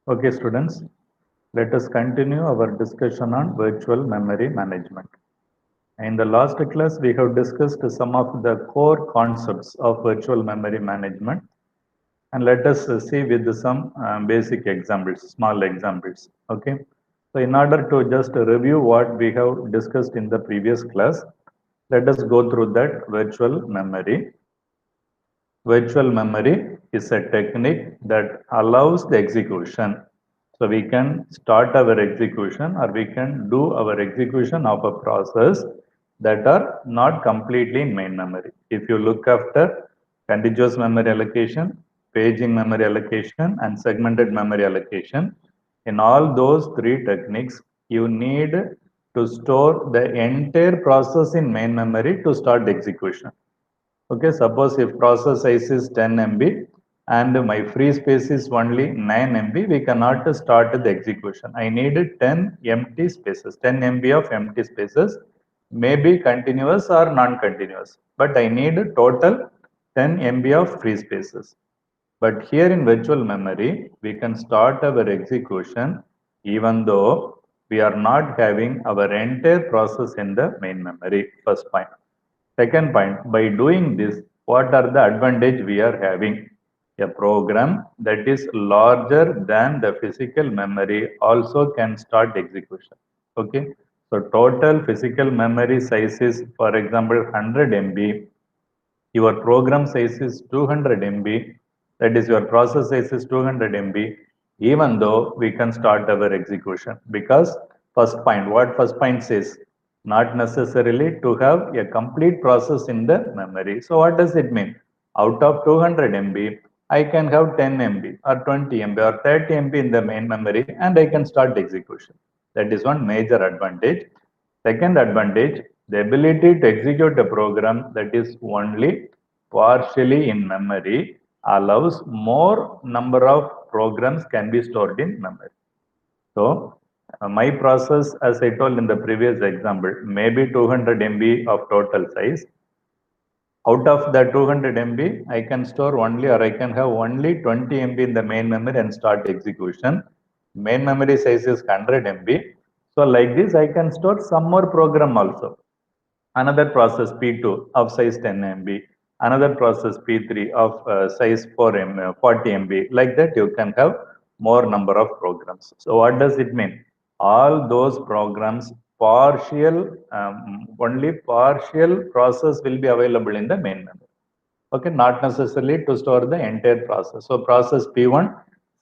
Okay, students, let us continue our discussion on virtual memory management. In the last class, we have discussed some of the core concepts of virtual memory management, and let us see with some basic examples, small examples. Okay, so in order to just review what we have discussed in the previous class, let us go through that virtual memory. Virtual memory is a technique that allows the execution. So we can start our execution or we can do our execution of a process that are not completely in main memory. If you look after contiguous memory allocation, paging memory allocation, and segmented memory allocation, in all those three techniques, you need to store the entire process in main memory to start execution. Okay, suppose if process size is 10 MB and my free space is only 9 MB, we cannot start the execution. I need 10 empty spaces, 10 MB of empty spaces, maybe continuous or non-continuous, but I need total 10 MB of free spaces. But here in virtual memory, we can start our execution even though we are not having our entire process in the main memory, first point. Second point, by doing this, what are the advantage we are having? A program that is larger than the physical memory also can start execution. Okay, so total physical memory size is, for example, 100 MB. Your program size is 200 MB. That is, your process size is 200 MB. Even though we can start our execution, because first point, what first point says, not necessarily to have a complete process in the memory. So what does it mean? Out of 200 MB, I can have 10 MB or 20 MB or 30 MB in the main memory and I can start execution. That is one major advantage. Second advantage, the ability to execute a program that is only partially in memory allows more number of programs can be stored in memory. So my process, as I told in the previous example, maybe 200 MB of total size. Out of the 200 MB, I can store only or I can have only 20 MB in the main memory and start execution. Main memory size is 100 MB. So like this, I can store some more program also. Another process P2 of size 10 MB, another process P3 of size 40 MB. Like that, you can have more number of programs. So what does it mean? All those programs, only partial process will be available in the main memory. Okay, not necessarily to store the entire process. So process P1,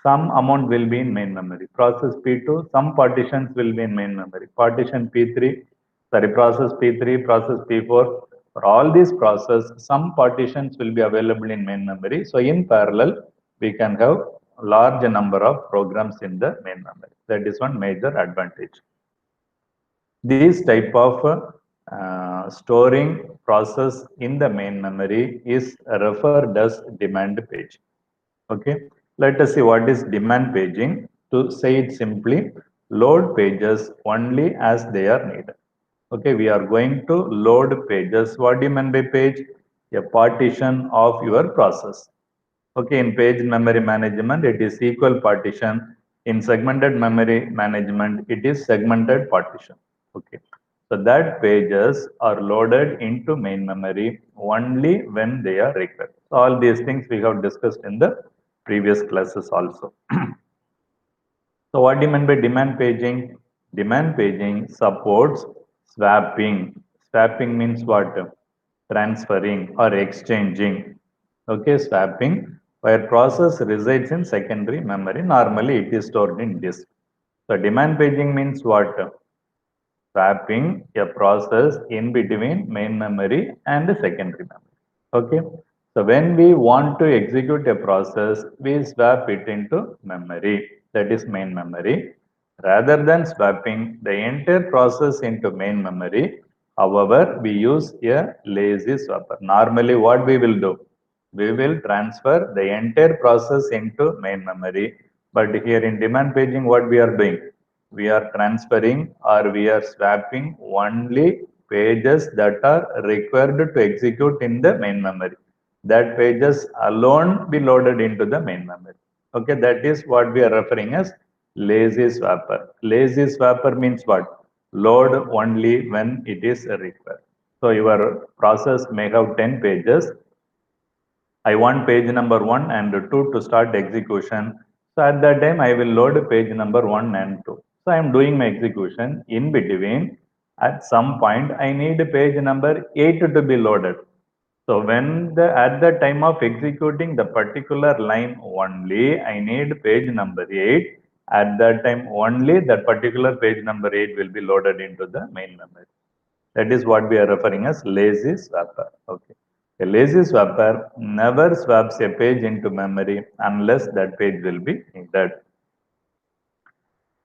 some amount will be in main memory. Process P2, some partitions will be in main memory. Partition P3, sorry, process P3, process P4. For all these process, some partitions will be available in main memory. So in parallel, we can have large number of programs in the main memory. That is one major advantage. This type of storing process in the main memory is referred as demand page. Okay, let us see what is demand paging. To say it simply, load pages only as they are needed. Okay, we are going to load pages. What do you mean by page? A partition of your process. Okay, in page memory management, it is equal partition. In segmented memory management, it is segmented partition. Okay, so that pages are loaded into main memory only when they are required. So all these things we have discussed in the previous classes also. So what do you mean by demand paging? Demand paging supports swapping. Swapping means what? Transferring or exchanging. Okay, swapping, where process resides in secondary memory. Normally it is stored in disk. So demand paging means what? Swapping a process in between main memory and the secondary memory. Okay. So when we want to execute a process, we swap it into memory, that is main memory. Rather than swapping the entire process into main memory, however, we use a lazy swapper. Normally, what we will do? We will transfer the entire process into main memory. But here in demand paging, what we are doing? We are transferring or we are swapping only pages that are required to execute in the main memory. That pages alone be loaded into the main memory. Okay, that is what we are referring as lazy swapper. Lazy swapper means what? Load only when it is required. So your process may have 10 pages. I want page number 1 and 2 to start execution. So at that time, I will load page number 1 and 2. So I am doing my execution. In between, at some point, I need page number 8 to be loaded. So when at the time of executing the particular line only, I need page number 8. At that time only, that particular page number 8 will be loaded into the main memory. That is what we are referring as lazy swapper. Okay. A lazy swapper never swaps a page into memory unless that page will be needed.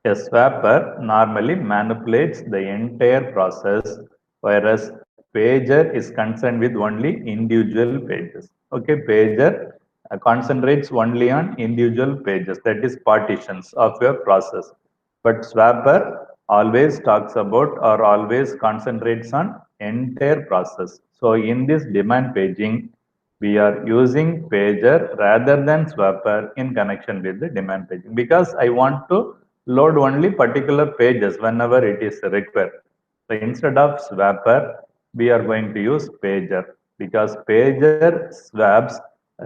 A swapper normally manipulates the entire process, whereas pager is concerned with only individual pages. Okay, pager concentrates only on individual pages, that is partitions of your process. But swapper always talks about or always concentrates on entire process. So in this demand paging, we are using pager rather than swapper in connection with the demand paging because I want to load only particular pages whenever it is required. So instead of swapper, we are going to use pager because pager swaps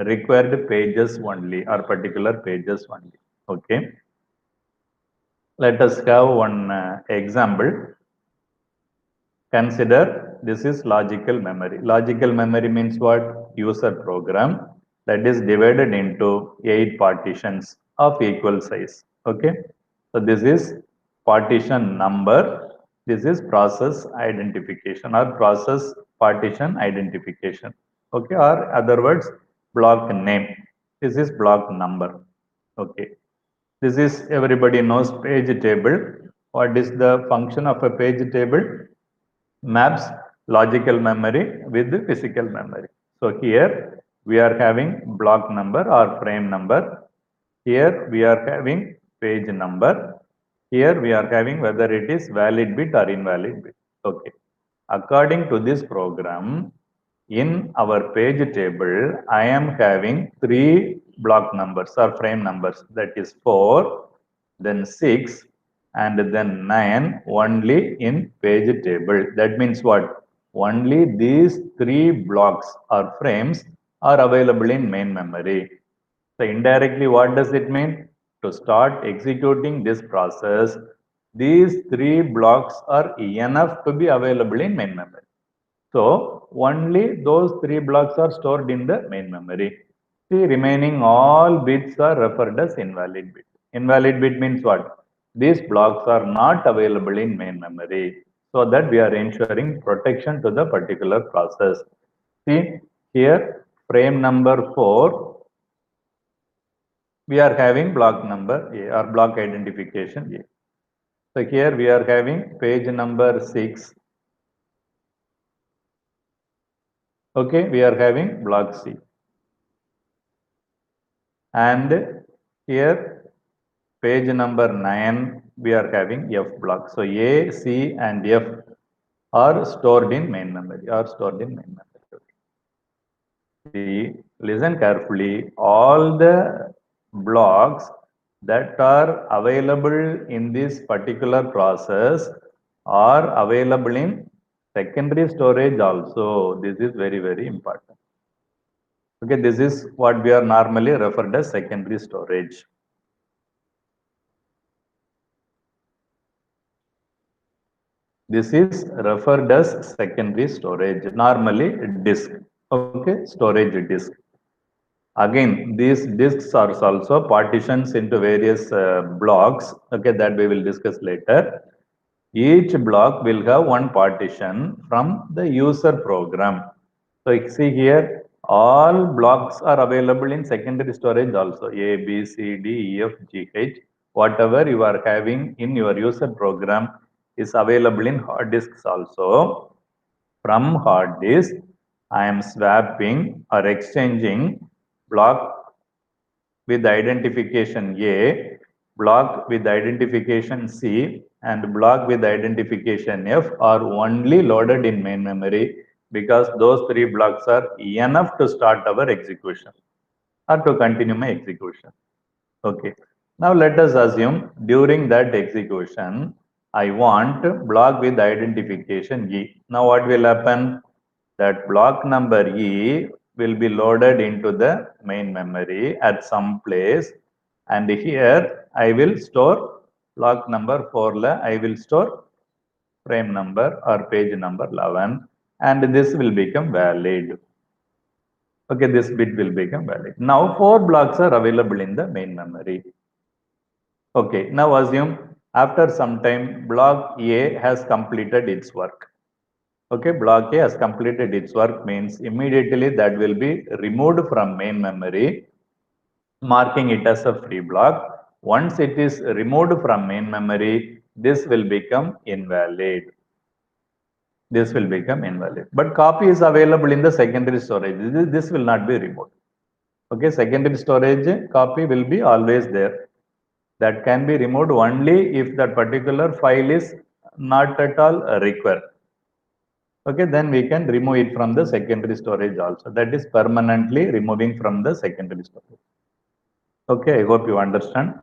required pages only or particular pages only. Okay. Let us have one example. Consider this is logical memory. Logical memory means what? User program that is divided into 8 partitions of equal size. Okay. So this is partition number. This is process identification or process partition identification. Okay. Or other words, block name. This is block number. Okay. This is everybody knows page table. What is the function of a page table? Maps logical memory with the physical memory. So here we are having block number or frame number. Here we are having page number. Here we are having whether it is valid bit or invalid bit. Okay. According to this program, in our page table, I am having 3 block numbers or frame numbers, that is 4, then 6, and then 9 only in page table. That means what? Only these 3 blocks or frames are available in main memory. So indirectly, what does it mean? To start executing this process, these 3 blocks are enough to be available in main memory. So only those 3 blocks are stored in the main memory. The remaining all bits are referred as invalid bit. Invalid bit means what? These blocks are not available in main memory. So that we are ensuring protection to the particular process. See here frame number 4, we are having block number A or block identification A. So here we are having page number 6. Okay, we are having block C. And here page number 9, we are having F block. So A, C and F are stored in main memory, See, listen carefully. All the blocks that are available in this particular process are available in secondary storage also. This is very, very important. Okay, this is what we are normally referred as secondary storage. This is referred as secondary storage, normally disk. Okay, storage disk. Again, these disks are also partitions into various blocks. Okay, that we will discuss later. Each block will have one partition from the user program. So you see here, all blocks are available in secondary storage also. A, B, C, D, E, F, G, H. Whatever you are having in your user program is available in hard disks also. From hard disk, I am swapping or exchanging block with identification A, block with identification C, and block with identification F are only loaded in main memory because those 3 blocks are enough to start our execution or to continue my execution. Okay. Now let us assume during that execution, I want block with identification E. Now what will happen? That block number E will be loaded into the main memory at some place, and here I will store block number 4. I will store frame number or page number 11, and this will become valid. Okay, this bit will become valid. Now 4 blocks are available in the main memory. Okay, now assume after some time block A has completed its work. Okay, block A has completed its work means immediately that will be removed from main memory, marking it as a free block. Once it is removed from main memory, this will become invalid. This will become invalid. But copy is available in the secondary storage. This will not be removed. Okay, secondary storage copy will be always there. That can be removed only if that particular file is not at all required. Okay, then we can remove it from the secondary storage also. That is permanently removing from the secondary storage. Okay, I hope you understand.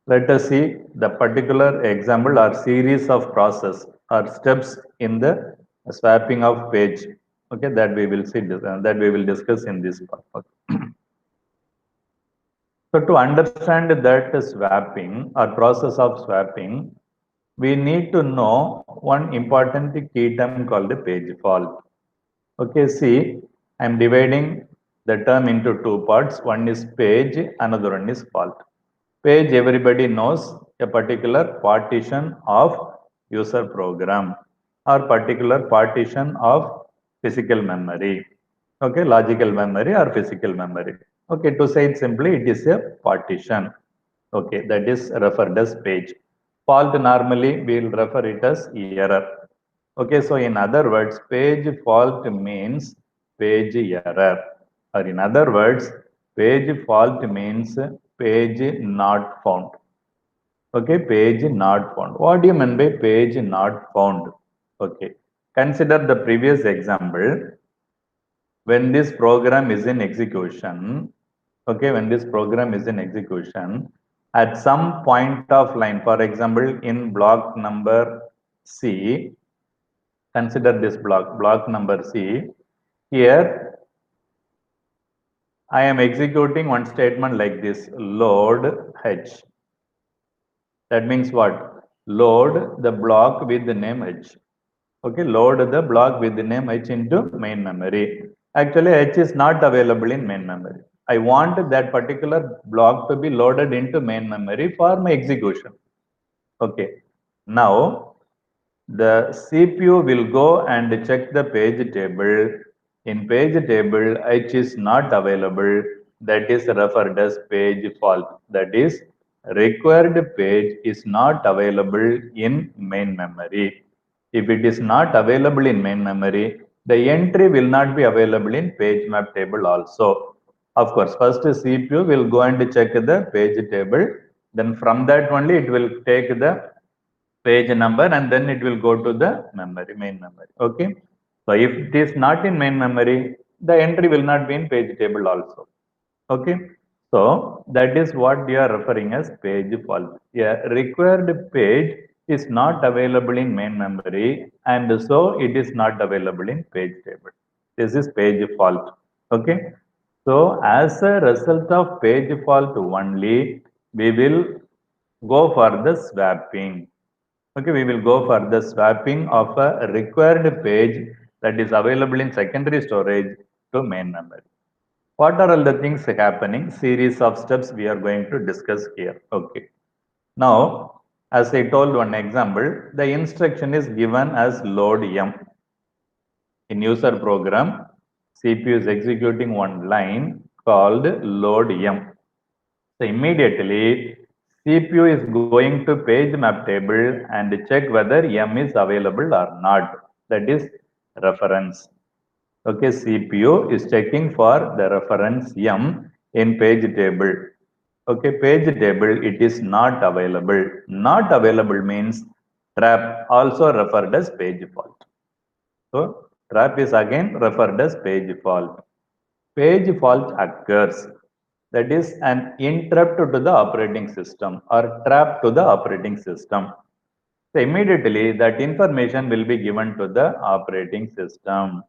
Let us see the particular example or series of process or steps in the swapping of page. Okay, that we will see that we will discuss in this part. Okay. So to understand that swapping or process of swapping, we need to know one important key term called the page fault. Okay, see, I'm dividing the term into two parts. One is page, another one is fault. Page, everybody knows a particular partition of user program or particular partition of physical memory. Okay, logical memory or physical memory. Okay, to say it simply, it is a partition. Okay, that is referred as page. Fault normally we will refer it as error. Okay, so in other words, page fault means page error. Or in other words, page fault means page not found. Okay, page not found. What do you mean by page not found? Okay, consider the previous example. When this program is in execution, okay, when this program is in execution, at some point of line, for example, in block number C, consider this block number C. Here, I am executing one statement like this, load H. That means what? Load the block with the name H. Okay, load the block with the name H into main memory. Actually, H is not available in main memory. I want that particular block to be loaded into main memory for my execution. Okay, now the CPU will go and check the page table. In page table, H is not available. That is referred as page fault. That is, required page is not available in main memory. If it is not available in main memory, the entry will not be available in page map table also. Of course, first CPU will go and check the page table. Then from that only it will take the page number and then it will go to the memory, main memory. Okay. So if it is not in main memory, the entry will not be in page table also. Okay. So that is what we are referring as page fault. A required page is not available in main memory and so it is not available in page table. This is page fault. Okay. So as a result of page fault only, we will go for the swapping. Okay, we will go for the swapping of a required page that is available in secondary storage to main memory. What are all the things happening? Series of steps we are going to discuss here. Okay. Now, as I told one example, the instruction is given as load M. In user program, CPU is executing one line called load M. So immediately CPU is going to page map table and check whether M is available or not. That is reference. Okay, CPU is checking for the reference M in page table. Okay, page table, it is not available. Not available means trap, also referred as page fault. So trap is again referred as page fault. Page fault occurs that is an interrupt to the operating system or trap to the operating system. So immediately that information will be given to the operating system.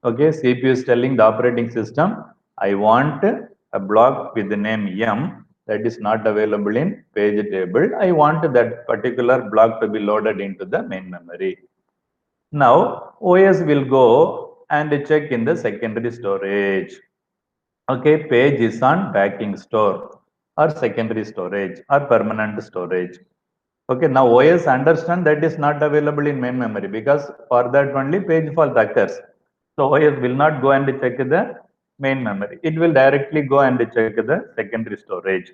Okay, CPU is telling the operating system, I want a block with the name M that is not available in page table. I want that particular block to be loaded into the main memory. Now OS will go and check in the secondary storage. Okay, page is on backing store or secondary storage or permanent storage. Okay, now OS understand that is not available in main memory because for that only page fault occurs. So OS will not go and check the main memory. It will directly go and check the secondary storage.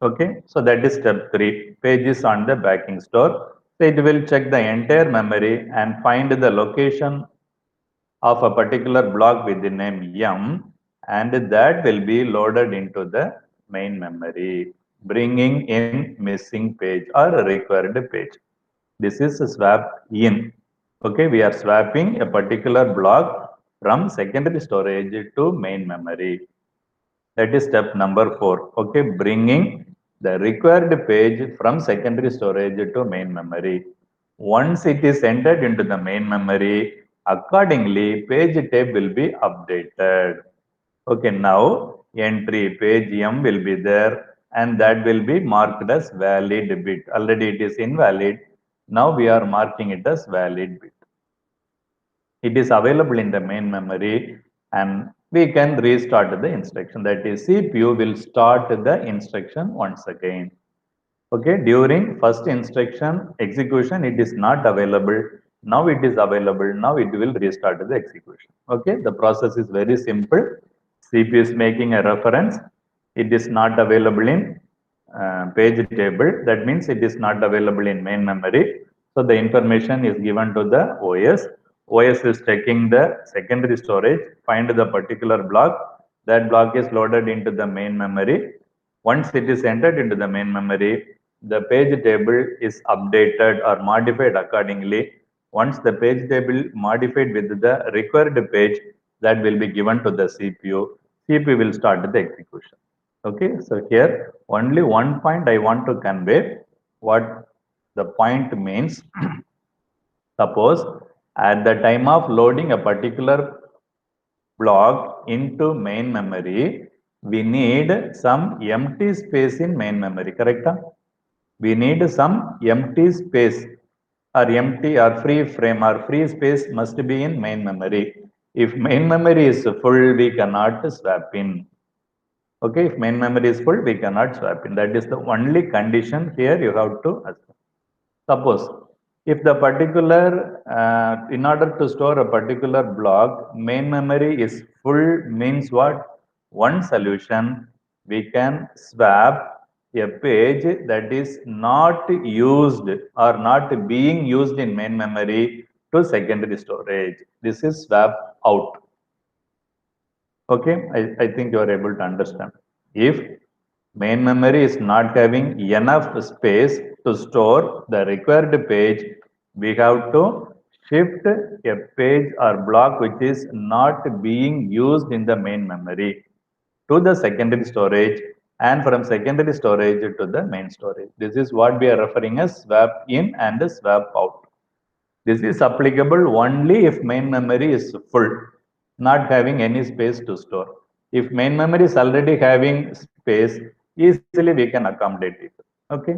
Okay, so that is step 3. Page is on the backing store. So it will check the entire memory and find the location of a particular block with the name M, and that will be loaded into the main memory, bringing in missing page or required page. This is a swap in. Okay, we are swapping a particular block from secondary storage to main memory. That is step number 4. Okay, bringing the required page from secondary storage to main memory. Once it is entered into the main memory, accordingly, page tab will be updated. Okay, now entry page M will be there and that will be marked as valid bit. Already it is invalid. Now we are marking it as valid bit. It is available in the main memory and we can restart the instruction. That is CPU will start the instruction once again. Okay, during first instruction execution, it is not available. Now it is available. Now it will restart the execution. Okay, the process is very simple. CPU is making a reference. It is not available in page table. That means it is not available in main memory. So the information is given to the OS. OS is checking the secondary storage, find the particular block. That block is loaded into the main memory. Once it is entered into the main memory, the page table is updated or modified accordingly. Once the page table modified with the required page, that will be given to the CPU. CPU will start the execution. Okay, so here only one point I want to convey what the point means. Suppose at the time of loading a particular block into main memory, we need some empty space in main memory, correct? We need some empty space or empty or free frame or free space must be in main memory. If main memory is full, we cannot swap in. Okay, if main memory is full, we cannot swap in. That is the only condition here you have to assume. Suppose if the particular, in order to store a particular block, main memory is full means what? One solution, we can swap a page that is not used or not being used in main memory to secondary storage. This is swap out. Okay, I think you are able to understand. If main memory is not having enough space to store the required page, we have to shift a page or block which is not being used in the main memory to the secondary storage and from secondary storage to the main storage. This is what we are referring as swap in and swap out. This is applicable only if main memory is full, not having any space to store. If main memory is already having space, easily we can accommodate it. Okay.